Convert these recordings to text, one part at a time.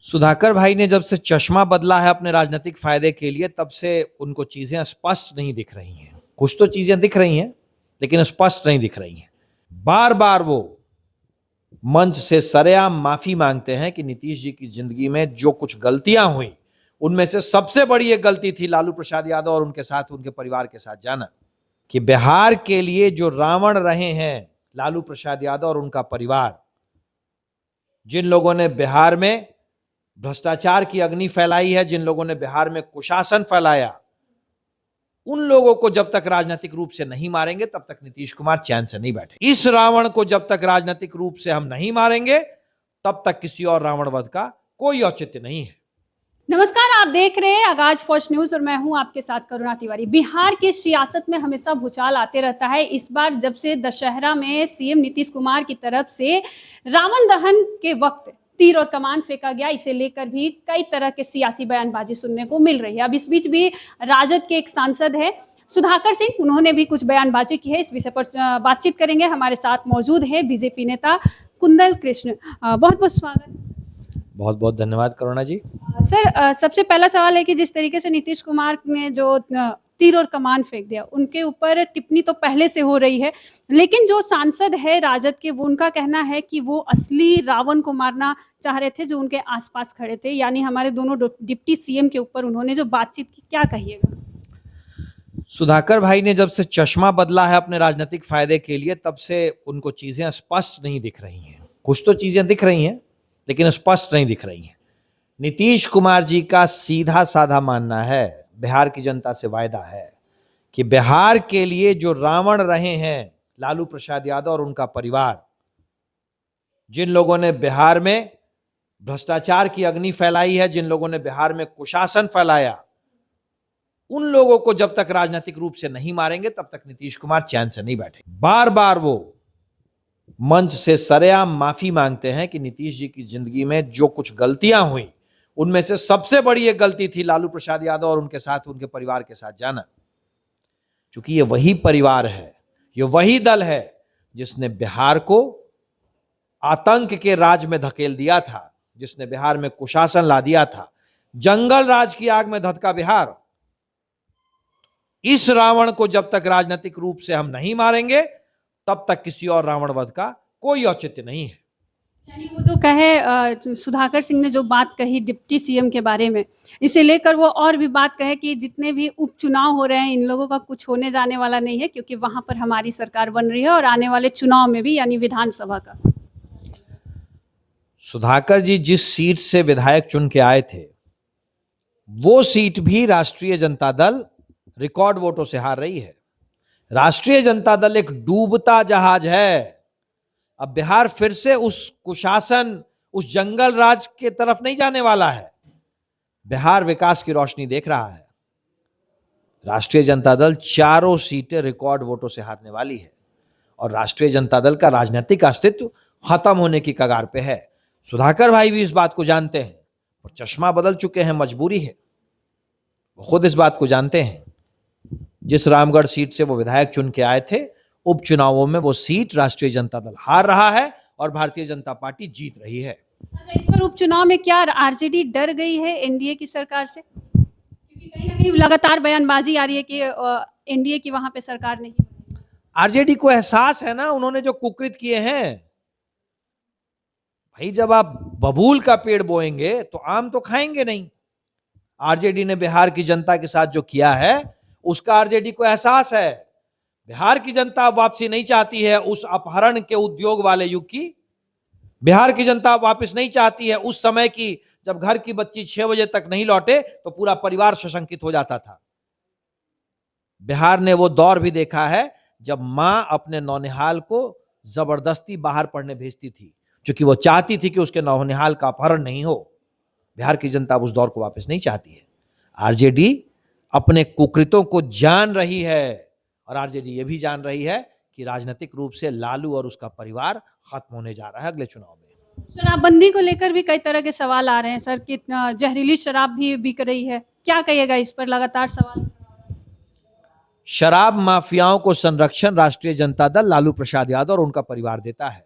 सुधाकर भाई ने जब से चश्मा बदला है अपने राजनीतिक फायदे के लिए, तब से उनको चीजें स्पष्ट नहीं दिख रही हैं। कुछ तो चीजें दिख रही हैं लेकिन स्पष्ट नहीं दिख रही हैं। बार बार वो मंच से सरेआम माफी मांगते हैं कि नीतीश जी की जिंदगी में जो कुछ गलतियां हुई, उनमें से सबसे बड़ी एक गलती थी लालू प्रसाद यादव और उनके साथ, उनके परिवार के साथ जाना। कि बिहार के लिए जो रावण रहे हैं लालू प्रसाद यादव और उनका परिवार, जिन लोगों ने बिहार में भ्रष्टाचार की अग्नि फैलाई है, जिन लोगों ने बिहार में कुशासन फैलाया, उन लोगों को जब तक राजनीतिक रूप से नहीं मारेंगे तब तक नीतीश कुमार चैन से नहीं बैठे। इस रावण को जब तक राजनीतिक रूप से हम नहीं मारेंगे तब तक किसी और रावण वध का कोई औचित्य नहीं है। नमस्कार, आप देख रहे हैं आगाज फर्स्ट न्यूज और मैं हूं आपके साथ करुणा तिवारी। बिहार की सियासत में हमेशा भूचाल आते रहता है। इस बार जब से दशहरा में सीएम नीतीश कुमार की तरफ से रावण दहन के वक्त तीर और कमान फेंका गया, इसे लेकर भी कई तरह के सियासी बयानबाजी सुनने को मिल रही है। अब इस बीच भी राजद के एक सांसद है सुधाकर सिंह, उन्होंने भी कुछ बयानबाजी की है। इस विषय पर बातचीत करेंगे। हमारे साथ मौजूद है बीजेपी नेता कुंदन कृष्ण। बहुत बहुत स्वागत। बहुत बहुत धन्यवाद करुणा जी। सर, सबसे पहला सवाल है कि जिस तरीके से नीतीश कुमार ने जो तीर और कमान फेंक दिया, उनके ऊपर टिप्पणी तो पहले से हो रही है, लेकिन जो सांसद है राजद के, वो उनका कहना है कि वो असली रावण को मारना चाह रहे थे जो उनके आसपास खड़े थे, यानी हमारे दोनों डिप्टी सीएम के ऊपर उन्होंने जो बातचीत की। क्या कहिएगा? सुधाकर भाई ने जब से चश्मा बदला है अपने राजनीतिक फायदे के लिए, तब से उनको चीजें स्पष्ट नहीं दिख रही हैं। कुछ तो चीजें दिख रही हैं लेकिन स्पष्ट नहीं दिख रही हैं। नीतीश कुमार जी का सीधा साधा मानना है, बिहार की जनता से वायदा है कि बिहार के लिए जो रावण रहे हैं लालू प्रसाद यादव और उनका परिवार, जिन लोगों ने बिहार में भ्रष्टाचार की अग्नि फैलाई है, जिन लोगों ने बिहार में कुशासन फैलाया, उन लोगों को जब तक राजनीतिक रूप से नहीं मारेंगे तब तक नीतीश कुमार चैन से नहीं बैठे। बार बार वो मंच से सरेआम माफी मांगते हैं कि नीतीश जी की जिंदगी में जो कुछ गलतियां हुई, उनमें से सबसे बड़ी एक गलती थी लालू प्रसाद यादव और उनके साथ, उनके परिवार के साथ जाना। क्योंकि ये वही परिवार है, ये वही दल है जिसने बिहार को आतंक के राज में धकेल दिया था, जिसने बिहार में कुशासन ला दिया था, जंगल राज की आग में धधका बिहार। इस रावण को जब तक राजनीतिक रूप से हम नहीं मारेंगे तब तक किसी और रावण वध का कोई औचित्य नहीं है। यानी वो जो कहे सुधाकर सिंह ने जो बात कही डिप्टी सीएम के बारे में, इसे लेकर वो और भी बात कहे कि जितने भी उपचुनाव हो रहे हैं, इन लोगों का कुछ होने जाने वाला नहीं है, क्योंकि वहां पर हमारी सरकार बन रही है और आने वाले चुनाव में भी, यानी विधानसभा का। सुधाकर जी जिस सीट से विधायक चुन के आए थे, वो सीट भी राष्ट्रीय जनता दल रिकॉर्ड वोटों से हार रही है। राष्ट्रीय जनता दल एक डूबता जहाज है। अब बिहार फिर से उस कुशासन, उस जंगल राज के तरफ नहीं जाने वाला है। बिहार विकास की रोशनी देख रहा है। राष्ट्रीय जनता दल चारों सीटें रिकॉर्ड वोटों से हारने वाली है और राष्ट्रीय जनता दल का राजनीतिक अस्तित्व खत्म होने की कगार पे है। सुधाकर भाई भी इस बात को जानते हैं और चश्मा बदल चुके हैं, मजबूरी है। वो खुद इस बात को जानते हैं। जिस रामगढ़ सीट से वो विधायक चुन के आए थे, उपचुनावों में वो सीट राष्ट्रीय जनता दल हार रहा है और भारतीय जनता पार्टी जीत रही है। अच्छा, इस पर उपचुनाव में क्या आरजेडी डर गई है एनडीए की सरकार से? क्योंकि कहीं ना कहीं लगातार बयानबाजी आ रही है कि एनडीए की वहां पे सरकार नहीं। आरजेडी को एहसास है ना, उन्होंने जो कुकृत किए हैं। भाई जब आप बबूल का पेड़ बोएंगे तो आम तो खाएंगे नहीं। आरजेडी ने बिहार की जनता के साथ जो किया है, उसका आरजेडी को एहसास है। बिहार की जनता वापसी नहीं चाहती है उस अपहरण के उद्योग वाले युग की। बिहार की जनता वापस नहीं चाहती है उस समय की जब घर की बच्ची 6 बजे तक नहीं लौटे तो पूरा परिवार सशंकित हो जाता था। बिहार ने वो दौर भी देखा है जब मां अपने नौनिहाल को जबरदस्ती बाहर पढ़ने भेजती थी, क्योंकि वो चाहती थी कि उसके नौनिहाल का अपहरण नहीं हो। बिहार की जनता उस दौर को वापस नहीं चाहती है। आरजेडी अपने कुकृतों को जान रही है और आरजेडी ये भी जान रही है कि राजनीतिक रूप से लालू और उसका परिवार खत्म होने जा रहा है अगले चुनाव में। शराबबंदी को लेकर भी कई तरह के सवाल आ रहे हैं सर, कि जहरीली शराब भी बिक रही है। क्या कहिएगा इस पर? लगातार सवाल। शराब माफियाओं को संरक्षण राष्ट्रीय जनता दल, लालू प्रसाद यादव और उनका परिवार देता है।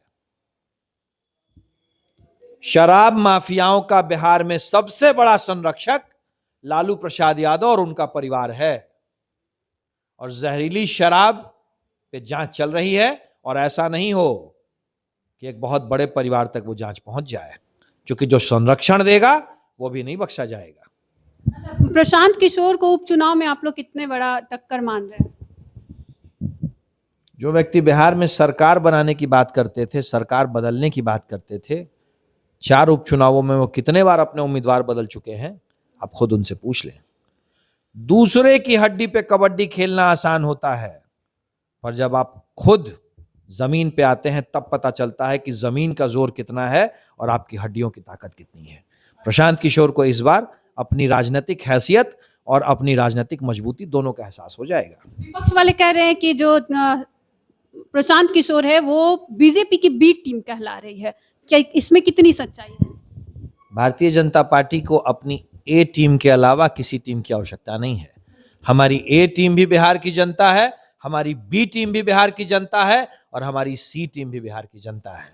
शराब माफियाओं का बिहार में सबसे बड़ा संरक्षक लालू प्रसाद यादव और उनका परिवार है, और जहरीली शराब पे जांच चल रही है, और ऐसा नहीं हो कि एक बहुत बड़े परिवार तक वो जांच पहुंच जाए, क्योंकि जो संरक्षण देगा वो भी नहीं बख्शा जाएगा। अच्छा, प्रशांत किशोर को उपचुनाव में आप लोग कितने बड़ा टक्कर मान रहे हैं? जो व्यक्ति बिहार में सरकार बनाने की बात करते थे, सरकार बदलने की बात करते थे, 4 उपचुनावों में वो कितने बार अपने उम्मीदवार बदल चुके हैं, आप खुद उनसे पूछ लें। दूसरे की हड्डी पे कबड्डी खेलना आसान होता है, पर जब आप खुद जमीन पे आते हैं तब पता चलता है कि जमीन का जोर कितना है और आपकी हड्डियों की ताकत कितनी है। प्रशांत किशोर को इस बार अपनी राजनीतिक हैसियत और अपनी राजनीतिक मजबूती दोनों का एहसास हो जाएगा। विपक्ष वाले कह रहे हैं कि जो प्रशांत किशोर है वो बीजेपी की बी टीम कहला रही है, क्या इसमें कितनी सच्चाई है? भारतीय जनता पार्टी को अपनी ए टीम के अलावा किसी टीम की आवश्यकता नहीं है। हमारी ए टीम भी बिहार की जनता है, हमारी बी टीम भी बिहार की जनता है, और हमारी सी टीम भी बिहार की जनता है।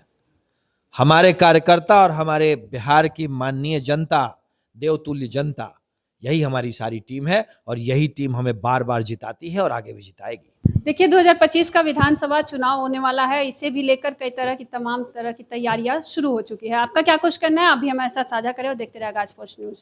हमारे कार्यकर्ता और हमारे बिहार की माननीय जनता, देवतुल्य जनता, यही हमारी सारी टीम है, और यही टीम हमें बार बार जिताती है और आगे भी जिताएगी। देखिए 2025 का विधानसभा चुनाव होने वाला है, इसे भी लेकर कई तरह की तमाम तरह की तैयारियां शुरू हो चुकी है। आपका क्या कुछ करना है, अभी हमारे साथ साझा करें और देखते रहे आगाज फर्स्ट न्यूज।